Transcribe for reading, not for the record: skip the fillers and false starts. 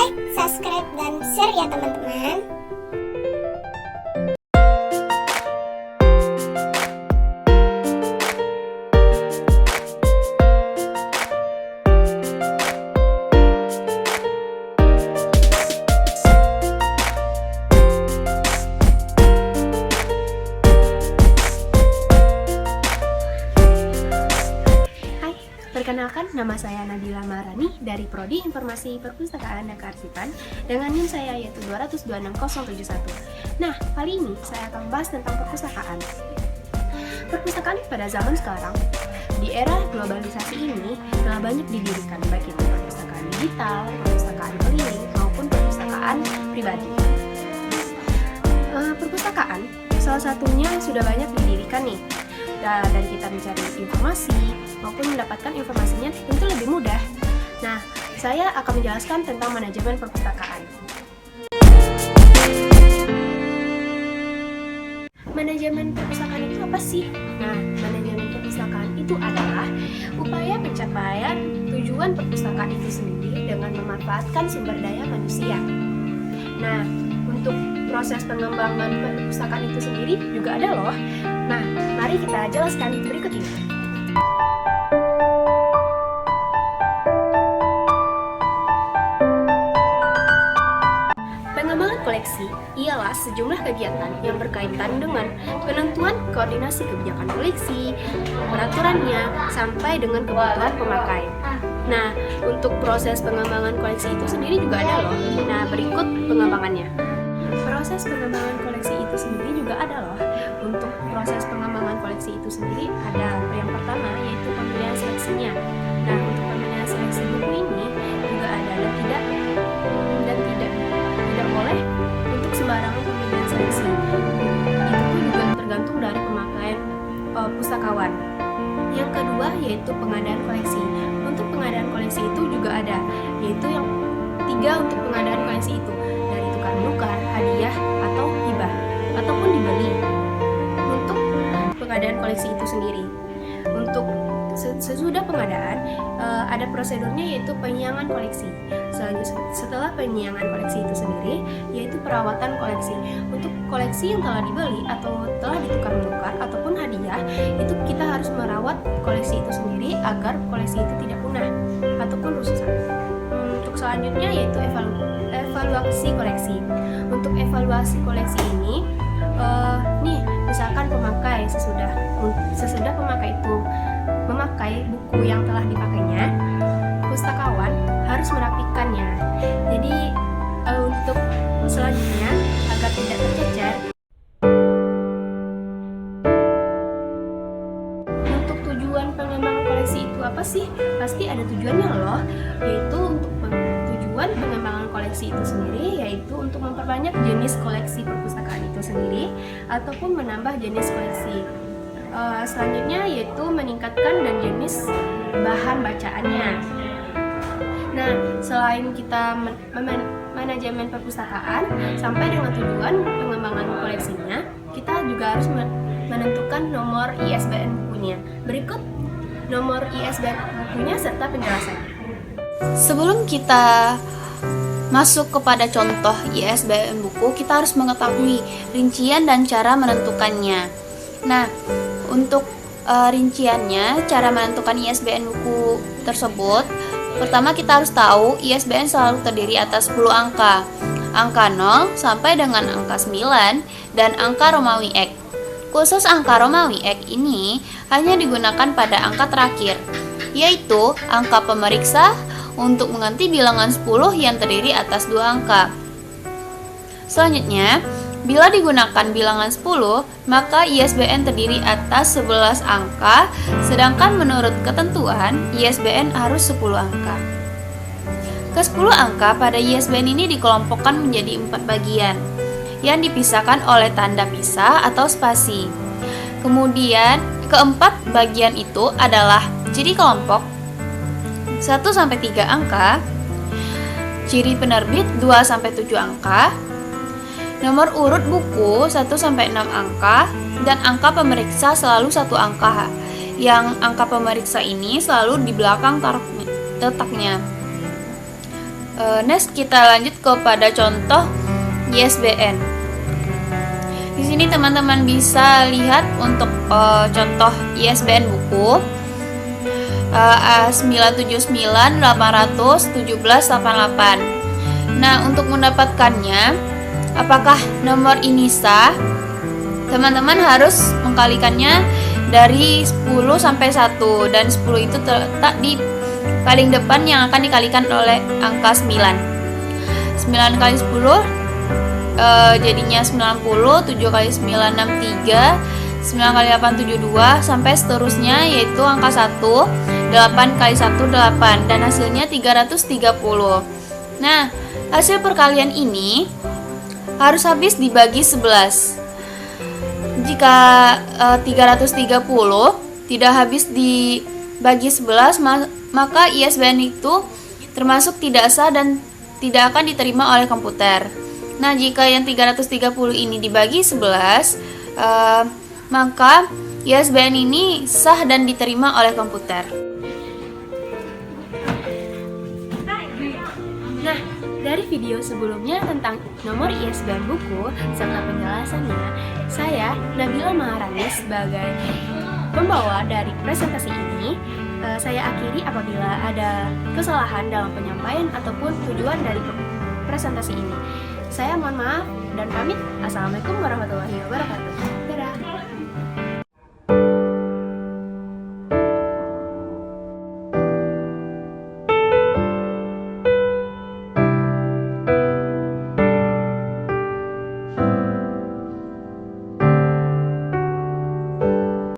like, subscribe, dan share ya teman-teman. Perkenalkan, nama saya Nabila Marani dari Prodi Informasi Perpustakaan dan Kearsipan dengan NIM saya yaitu 226.071. Nah, kali ini saya akan membahas tentang perpustakaan. Perpustakaan pada zaman sekarang, di era globalisasi ini telah banyak didirikan, baik itu perpustakaan digital, perpustakaan keliling, maupun perpustakaan pribadi. Perpustakaan salah satunya sudah banyak didirikan nih, dan kita mencari informasi maupun mendapatkan informasinya tentu lebih mudah. Nah, saya akan menjelaskan tentang manajemen perpustakaan. Manajemen perpustakaan itu apa sih? Nah, manajemen perpustakaan itu adalah upaya pencapaian tujuan perpustakaan itu sendiri dengan memanfaatkan sumber daya manusia. Nah, untuk proses pengembangan perpustakaan itu sendiri juga ada loh. Nah, mari kita jelaskan berikut ini. Pengembangan koleksi ialah sejumlah kegiatan yang berkaitan dengan penentuan koordinasi kebijakan koleksi, peraturannya, sampai dengan kebutuhan pemakai. Nah, untuk proses pengembangan koleksi itu sendiri juga ada loh. Nah, berikut pengembangannya. Proses pengembangan koleksi itu sendiri juga ada loh. Untuk proses pengembangan koleksi itu sendiri ada yang pertama yaitu pemilihan seleksinya. Nah, untuk pemilihan seleksi buku ini juga ada dan tidak boleh untuk sembarangan pemilihan seleksi. Itu pun juga tergantung dari pemakaian pustakawan. Yang kedua yaitu pengadaan koleksi. Untuk pengadaan koleksi itu juga ada, yaitu yang tiga untuk pengadaan koleksi itu, dari tukar-menukar, hadiah, atau hibah, ataupun dibeli. Untuk pengadaan koleksi itu sendiri, untuk sesudah pengadaan ada prosedurnya yaitu penyiangan koleksi. Setelah penyiangan koleksi itu sendiri yaitu perawatan koleksi. Untuk koleksi yang telah dibeli atau telah ditukar-menukar ataupun hadiah, itu kita harus merawat koleksi itu sendiri agar koleksi itu tidak punah ataupun rusak. Untuk selanjutnya yaitu evaluasi koleksi. Untuk evaluasi koleksi ini misalkan pemakai sesudah pemakai itu memakai buku yang telah dipakainya, pustakawan harus merapikannya. Jadi untuk selanjutnya agar tidak tercecer, untuk tujuan pengembangan koleksi itu apa sih? Pasti ada tujuannya loh, yaitu untuk tujuan pengembangan koleksi itu sendiri yaitu untuk memperbanyak jenis koleksi perpustakaan itu sendiri ataupun menambah jenis koleksi. Selanjutnya yaitu meningkatkan dan jenis bahan bacaannya. Nah, selain kita manajemen perpustakaan sampai dengan tujuan pengembangan koleksinya, kita juga harus menentukan nomor ISBN bukunya. Berikut nomor ISBN bukunya serta penjelasannya. Sebelum kita masuk kepada contoh ISBN buku, kita harus mengetahui rincian dan cara menentukannya. Nah, untuk rinciannya, cara menentukan ISBN buku tersebut, pertama kita harus tahu ISBN selalu terdiri atas 10 angka. Angka 0 sampai dengan angka 9 dan angka Romawi X. Khusus angka Romawi X ini hanya digunakan pada angka terakhir, yaitu angka pemeriksa untuk mengganti bilangan 10 yang terdiri atas 2 angka. Selanjutnya, bila digunakan bilangan 10, maka ISBN terdiri atas 11 angka, sedangkan menurut ketentuan, ISBN harus 10 angka. Ke-10 angka pada ISBN ini dikelompokkan menjadi 4 bagian, yang dipisahkan oleh tanda pisah atau spasi. Kemudian, keempat bagian itu adalah ciri kelompok 1-3 angka, ciri penerbit 2-7 angka, nomor urut buku 1-6 angka, dan angka pemeriksa selalu 1 angka, yang angka pemeriksa ini selalu di belakang letaknya. Next kita lanjut kepada contoh ISBN. Di sini teman-teman bisa lihat untuk contoh ISBN buku A979-800-1788. Nah, untuk mendapatkannya, apakah nomor ini sah? Teman-teman harus mengkalikannya dari 10 sampai 1, dan 10 itu terletak di paling depan yang akan dikalikan oleh angka 9. 9 kali 10 jadinya 90, 7 kali 9 63, 9 kali 8 72, sampai seterusnya, yaitu angka 1, 8 kali 1 8, dan hasilnya 330. Nah, hasil perkalian ini harus habis dibagi 11. Jika 330 tidak habis dibagi 11, maka ISBN itu termasuk tidak sah dan tidak akan diterima oleh komputer. Nah, jika yang 330 ini dibagi 11, maka ISBN ini sah dan diterima oleh komputer. Nah, dari video sebelumnya tentang nomor ISBN buku serta penjelasannya, saya Nabila Maharani sebagai pembawa dari presentasi ini, saya akhiri apabila ada kesalahan dalam penyampaian ataupun tujuan dari presentasi ini. Saya mohon maaf dan pamit. Assalamualaikum warahmatullahi wabarakatuh.